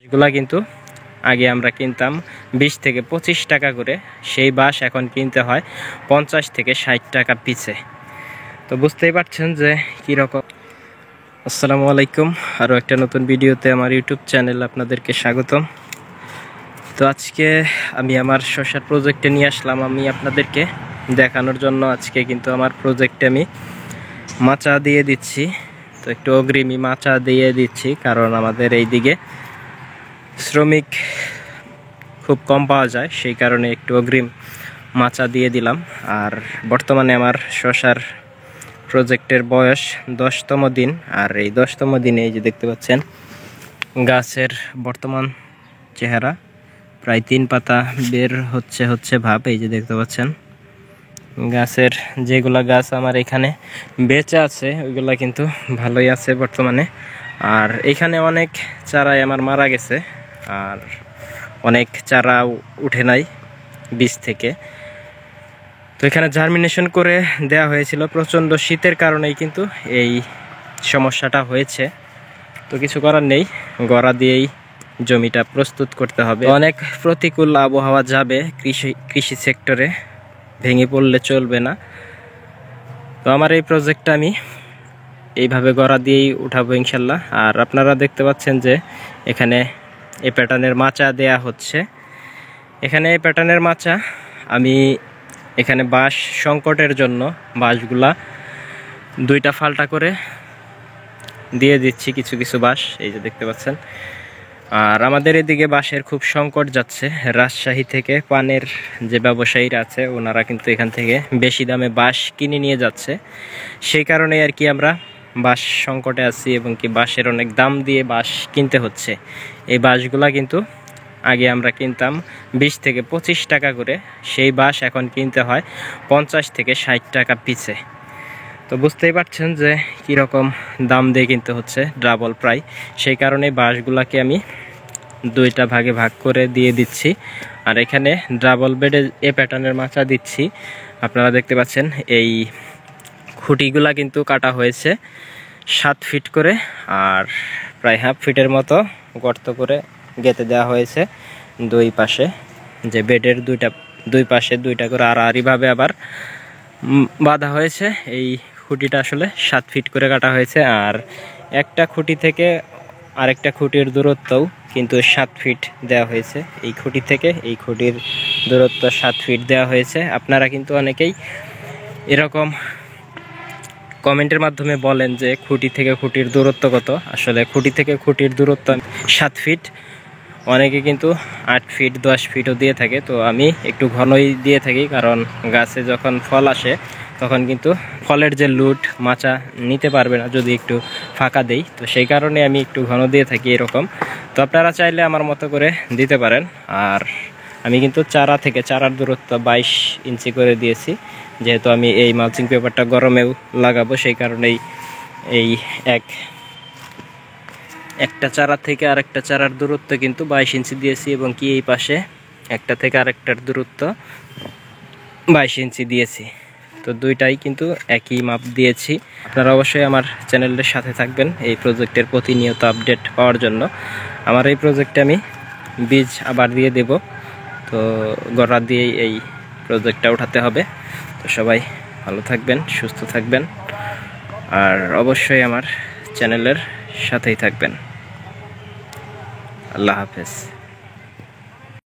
এগুলা কিন্তু আগে আমরা কিনতাম 20 থেকে 25 টাকা করে, সেই বাঁশ এখন কিনতে হয় 50 থেকে 60 টাকা পিছে। তো বুঝতেই পারছেন যে কীরকম। আসসালামু আলাইকুম, আরও একটা নতুন ভিডিওতে আমার ইউটিউব চ্যানেল আপনাদেরকে স্বাগতম। তো আজকে আমি আমার শসার প্রজেক্টে নিয়ে আসলাম আমি আপনাদেরকে দেখানোর জন্য। আজকে কিন্তু আমার প্রজেক্টে আমি মাচা দিয়ে দিচ্ছি। তো একটু অগ্রিমী মাচা দিয়ে দিচ্ছি, কারণ আমাদের এই দিকে শ্রমিক খুব কম পাওয়া যায়, সেই কারণে একটু অগ্রিম মাচা দিয়ে দিলাম। আর বর্তমানে আমার শসার প্রজেক্টের বয়স 10তম দিন। আর এই 10তম দিনে এই যে দেখতে পাচ্ছেন গাছের বর্তমান চেহারা, প্রায় 3 পাতা বের হচ্ছে ভাব। এই যে দেখতে পাচ্ছেন গাছের যেগুলা গাছ আমার এখানে বেঁচে আছে ওইগুলা কিন্তু ভালোই আছে বর্তমানে। আর এখানে অনেক চারাই আমার মারা গেছে, আর অনেক চারা উঠে নাই বীজ থেকে। তো এখানে জার্মিনেশন করে দেওয়া হয়েছিল, প্রচণ্ড শীতের কারণেই কিন্তু এই সমস্যাটা হয়েছে। তো কিছু করার নেই, গড়া দিয়েই জমিটা প্রস্তুত করতে হবে। অনেক প্রতিকূল আবহাওয়া যাবে কৃষি সেক্টরে, ভেঙে পড়লে চলবে না। তো আমার এই প্রজেক্টটা আমি এইভাবে গড়া দিয়েই উঠাবো ইনশাল্লাহ। আর আপনারা দেখতে পাচ্ছেন যে এখানে এই প্যাটার্নের মাচা দেয়া হচ্ছে। এখানে এই প্যাটার্নের মাচা আমি এখানে বাঁশ সংকটের জন্য বাঁশগুলা 2টা ফাল্টা করে দিয়ে দিচ্ছি, কিছু কিছু বাঁশ এই যে দেখতে পাচ্ছেন। আর আমাদের এদিকে বাঁশের খুব সংকট যাচ্ছে। রাজশাহী থেকে পানের যে ব্যবসায়ীরা আছে ওনারা কিন্তু এখান থেকে বেশি দামে বাঁশ কিনে নিয়ে যাচ্ছে, সেই কারণে আর কি আমরা বাঁশ সংকটে আছি, এবং কি বাঁশের অনেক দাম দিয়ে বাঁশ কিনতে হচ্ছে। এই বাঁশগুলা কিন্তু আগে আমরা কিনতাম 20 থেকে 25 টাকা করে, সেই বাঁশ এখন কিনতে হয় 50 থেকে 60 টাকা পিছে। তো বুঝতেই পারছেন যে কীরকম দাম দিয়ে কিনতে হচ্ছে, ডাবল প্রায়। সেই কারণে বাঁশগুলাকে আমি 2টা ভাগে ভাগ করে দিয়ে দিচ্ছি। আর এখানে ডাবল বেডে এ প্যাটার্নের মাচা দিচ্ছি। আপনারা দেখতে পাচ্ছেন এই খুঁটিগুলা কিন্তু কাটা হয়েছে 7 ফিট করে, আর প্রায় হাফ ফিটের মতো গর্ত করে গেঁথে দেওয়া হয়েছে 2 পাশে, যে বেডের 2 পাশে 2টা করে আড়াআড়িভাবে আবার বাঁধা হয়েছে। এই খুঁটিটা আসলে 7 ফিট করে কাটা হয়েছে। আর একটা খুঁটি থেকে আরেকটা খুঁটির দূরত্বও কিন্তু 7 ফিট দেওয়া হয়েছে। এই খুঁটি থেকে এই খুঁটির দূরত্ব 7 ফিট দেওয়া হয়েছে। আপনারা কিন্তু অনেকেই এরকম কমেন্টের মাধ্যমে বলেন যে খুঁটি থেকে খুঁটির দূরত্ব কত। আসলে খুঁটি থেকে খুঁটির দূরত্ব 7 ফিট, অনেকে কিন্তু 8 ফিট 10 ফিটও দিয়ে থাকে। তো আমি একটু ঘনই দিয়ে থাকি, কারণ গাছে যখন ফল আসে তখন কিন্তু ফলের যে লুট মাচা নিতে পারবে না যদি একটু ফাঁকা দেই। তো সেই কারণে আমি একটু ঘন দিয়ে থাকি এরকম। তো আপনারা চাইলে আমার মতো করে দিতে পারেন। আর আমি কিন্তু চারা থেকে চারার দূরত্ব 22 ইঞ্চি করে দিয়েছি, যেহেতু আমি এই মালচিং পেপারটা গরমেও লাগাবো, সেই কারণেই এই একটা চারা থেকে আরেকটা চারার দূরত্ব কিন্তু 22 ইঞ্চি দিয়েছি, এবং কি এই পাশে একটা থেকে আরেকটার দূরত্ব 22 ইঞ্চি দিয়েছি। তো 2টাই কিন্তু একই মাপ দিয়েছি। আপনারা অবশ্যই আমার চ্যানেলের সাথে থাকবেন এই প্রজেক্টের প্রতিনিয়ত আপডেট পাওয়ার জন্য। আমার এই প্রজেক্টে আমি বীজ আবার দিয়ে দেব। তো গড়া দিয়েই এই প্রজেক্টটা উঠাতে হবে। তো সবাই ভালো থাকবেন, সুস্থ থাকবেন, আর অবশ্যই আমার চ্যানেলের সাথেই থাকবেন। আল্লাহ হাফেজ।